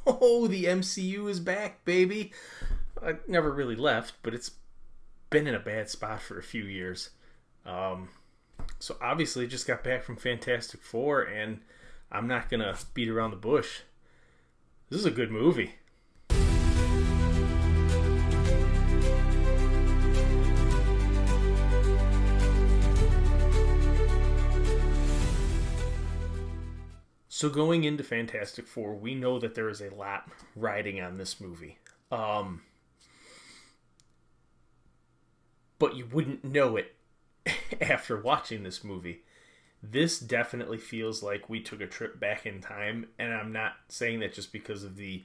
Oh, the MCU is back, baby. I never really left, but it's been in a bad spot for a few years. Um, so obviously, just got back from Fantastic Four, and I'm not gonna beat around the bush. This is a good movie. So going into Fantastic Four, we know that there is a lot riding on this movie. Um, but you wouldn't know it after watching this movie. This definitely feels like we took a trip back in time, and I'm not saying that just because of the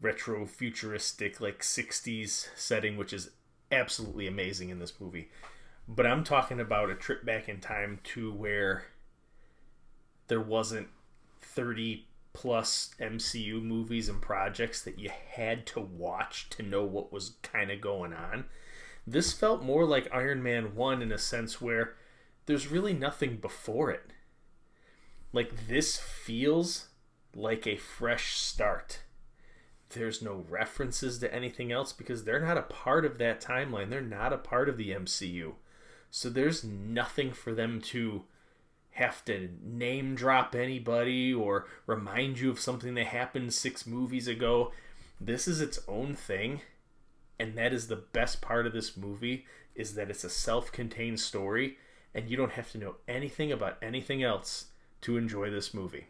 retro futuristic like 60s setting, which is absolutely amazing in this movie. But I'm talking about a trip back in time to where there wasn't 30 plus MCU movies and projects that you had to watch to know what was kind of going on. This felt more like Iron Man 1 in a sense where there's really nothing before it. Like, this feels like a fresh start. There's no references to anything else because they're not a part of that timeline. They're not a part of the MCU. So there's nothing for them to have to name drop anybody or remind you of something that happened 6 movies ago. This is its own thing, and that is the best part of this movie, is that it's a self-contained story and you don't have to know anything about anything else to enjoy this movie.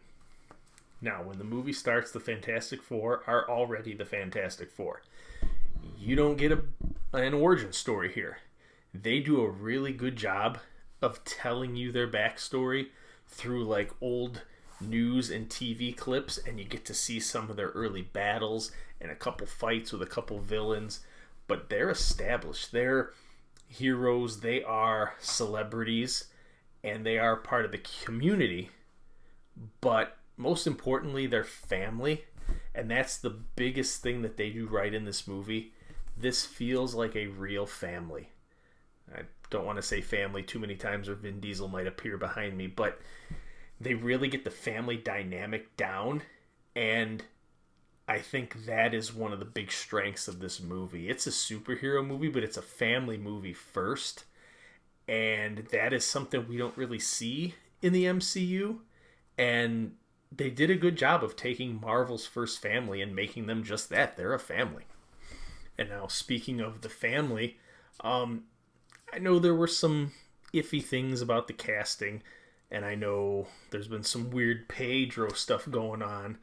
Now, when the movie starts, the Fantastic Four are already the Fantastic Four. You don't get an origin story here. They do a really good job of telling you their backstory through like old news and TV clips, and you get to see some of their early battles and a couple fights with a couple villains. But they're established. They're heroes. They are celebrities, and they are part of the community. But most importantly, they're family, and that's the biggest thing that they do right in this movie. This feels like a real family. I don't want to say family too many times or Vin Diesel might appear behind me, but they really get the family dynamic down, and I think that is one of the big strengths of this movie. It's a superhero movie, but it's a family movie first, and that is something we don't really see in the MCU, and they did a good job of taking Marvel's first family and making them just that. They're a family. And now, speaking of the family, I know there were some iffy things about the casting, and I know there's been some weird Pedro stuff going on,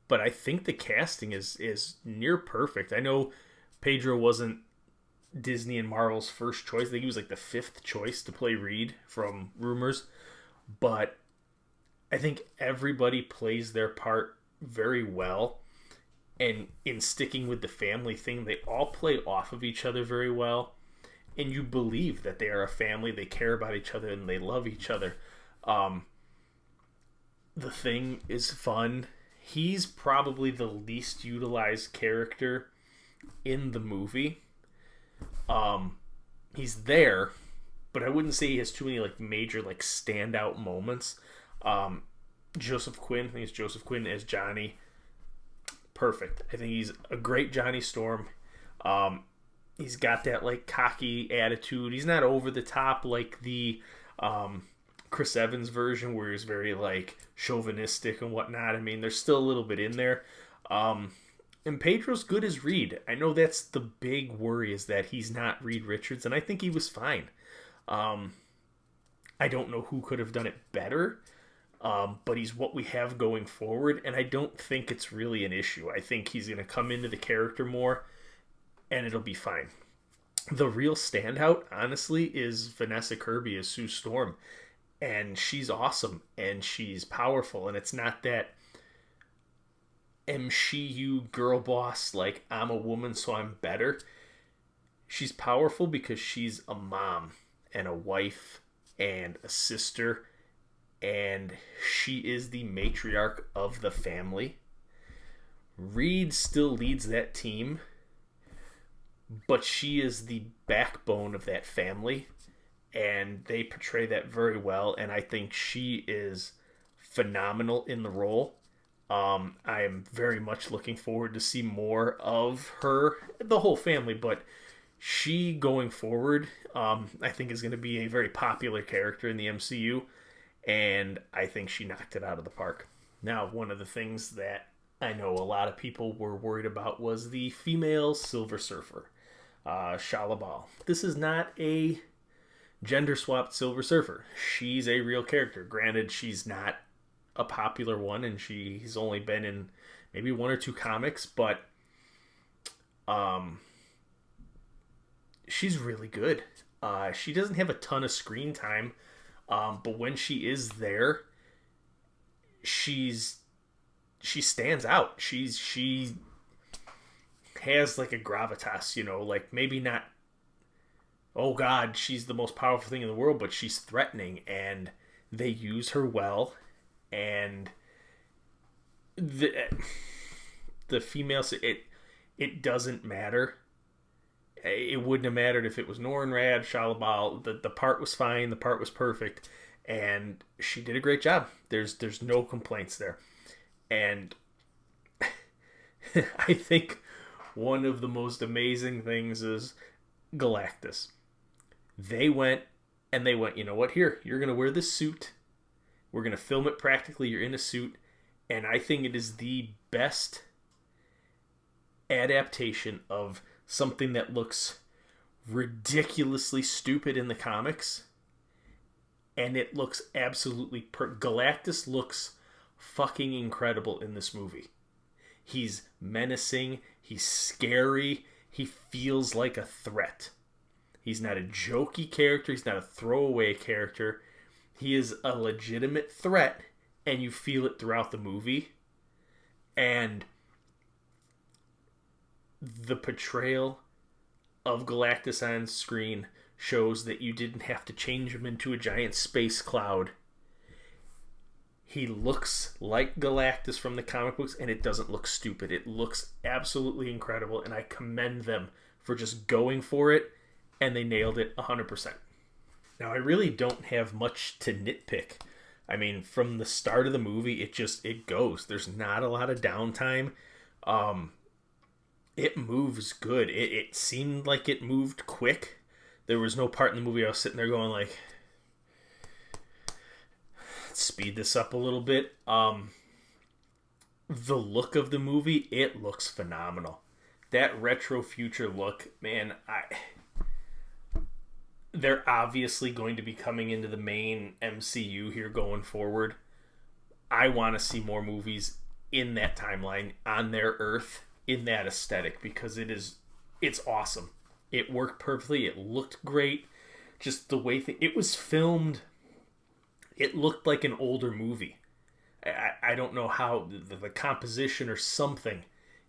but I think the casting is near perfect. I know Pedro wasn't Disney and Marvel's first choice. I think he was like the 5th choice to play Reed from rumors, but I think everybody plays their part very well, and in sticking with the family thing, they all play off of each other very well. And you believe that they are a family, they care about each other, and they love each other. The Thing is fun. He's probably the least utilized character in the movie. He's there, but I wouldn't say he has too many like major like standout moments. Joseph Quinn, I think it's Joseph Quinn as Johnny. Perfect. I think he's a great Johnny Storm. He's got that like cocky attitude. He's not over the top like the Chris Evans version where he's very like chauvinistic and whatnot. I mean, there's still a little bit in there. And Pedro's good as Reed. I know that's the big worry, is that he's not Reed Richards, and I think he was fine. I don't know who could have done it better, but he's what we have going forward, and I don't think it's really an issue. I think he's going to come into the character more, and it'll be fine. The real standout, honestly, is Vanessa Kirby as Sue Storm. And she's awesome, and she's powerful, and it's not that MCU girl boss, like, I'm a woman, so I'm better. She's powerful because she's a mom, and a wife, and a sister, and she is the matriarch of the family. Reed still leads that team, but she is the backbone of that family, and they portray that very well, and I think she is phenomenal in the role. I am very much looking forward to see more of her, the whole family, but she going forward, I think is going to be a very popular character in the MCU, and I think she knocked it out of the park. Now, one of the things that I know a lot of people were worried about was the female Silver Surfer, Shalabal. This is not a gender swapped Silver Surfer. She's a real character. Granted, she's not a popular one, and she's only been in maybe one or two comics, but she's really good. She doesn't have a ton of screen time, but when she is there, she stands out. She has like a gravitas, like maybe not. Oh God, she's the most powerful thing in the world, but she's threatening, and they use her well, and the females, it doesn't matter. It wouldn't have mattered if it was Norrin Rad, Shalabal. The part was fine. The part was perfect, and she did a great job. There's no complaints there, and I think one of the most amazing things is Galactus. They went, you know what? Here, you're gonna wear this suit. We're gonna film it practically. You're in a suit, and I think it is the best adaptation of something that looks ridiculously stupid in the comics, and it looks absolutely Galactus looks fucking incredible in this movie. He's menacing, he's scary, he feels like a threat. He's not a jokey character, he's not a throwaway character. He is a legitimate threat, and you feel it throughout the movie. And the portrayal of Galactus on screen shows that you didn't have to change him into a giant space cloud. He looks like Galactus from the comic books, and it doesn't look stupid. It looks absolutely incredible, and I commend them for just going for it, and they nailed it 100%. Now, I really don't have much to nitpick. I mean, from the start of the movie, it goes. There's not a lot of downtime. It moves good. It seemed like it moved quick. There was no part in the movie I was sitting there going like, speed this up a little bit. The look of the movie, it looks phenomenal. That retro future look, man, they're obviously going to be coming into the main MCU here going forward. I want to see more movies in that timeline, on their Earth, in that aesthetic, because it's awesome. It worked perfectly. It looked great. Just the way it was filmed, it looked like an older movie. I don't know how, the composition or something,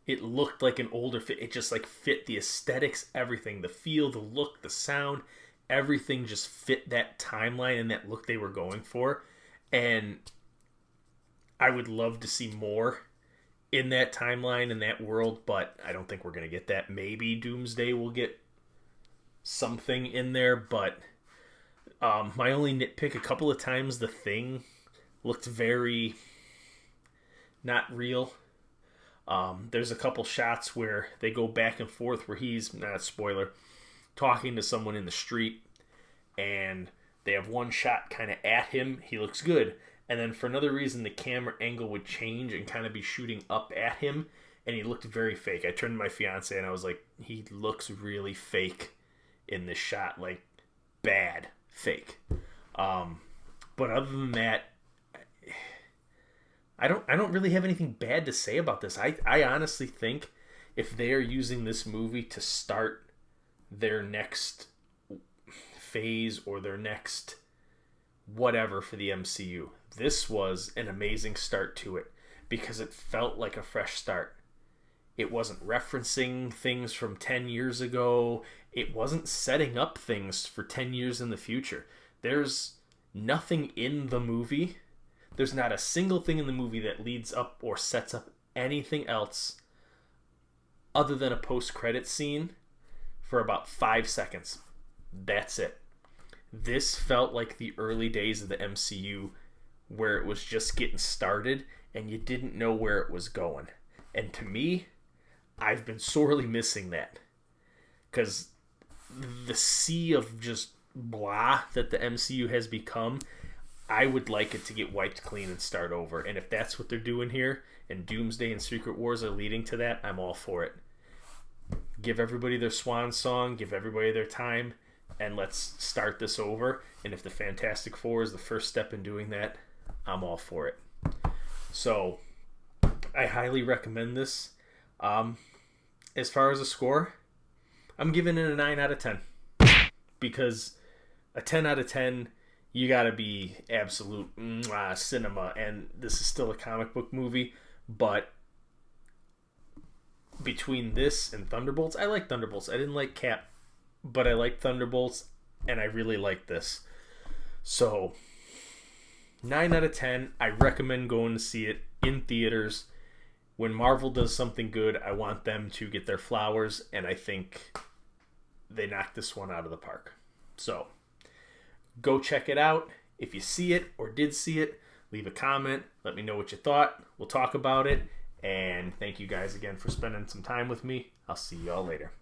it looked like an older fit. It just like fit the aesthetics, everything, the feel, the look, the sound, everything just fit that timeline and that look they were going for. And I would love to see more in that timeline, in that world, but I don't think we're going to get that. Maybe Doomsday will get something in there, but my only nitpick, a couple of times the Thing looked very not real. There's a couple shots where they go back and forth where he's, not a spoiler, talking to someone in the street, and they have one shot kind of at him. He looks good. And then for another reason, the camera angle would change and kind of be shooting up at him, and he looked very fake. I turned to my fiance and I was like, he looks really fake in this shot, like bad fake. But other than that, I don't really have anything bad to say about this. I honestly think if they are using this movie to start their next phase or their next whatever for the MCU, this was an amazing start to it because it felt like a fresh start. It wasn't referencing things from 10 years ago. It wasn't setting up things for 10 years in the future. There's nothing in the movie. There's not a single thing in the movie that leads up or sets up anything else other than a post-credit scene for about 5 seconds. That's it. This felt like the early days of the MCU where it was just getting started and you didn't know where it was going. And to me, I've been sorely missing that. Because the sea of just blah that the MCU has become, I would like it to get wiped clean and start over. And if that's what they're doing here, and Doomsday and Secret Wars are leading to that, I'm all for it. Give everybody their swan song, give everybody their time, and let's start this over. And if the Fantastic Four is the first step in doing that, I'm all for it. So, I highly recommend this. As far as a score, I'm giving it a 9 out of 10. Because a 10 out of 10, you gotta be absolute cinema. And this is still a comic book movie, but between this and Thunderbolts, I like Thunderbolts. I didn't like Cap, but I like Thunderbolts, and I really like this. So, 9 out of 10. I recommend going to see it in theaters. When Marvel does something good, I want them to get their flowers, and I think they knocked this one out of the park. So, go check it out. If you see it or did see it, leave a comment. Let me know what you thought. We'll talk about it. And thank you guys again for spending some time with me. I'll see you all later.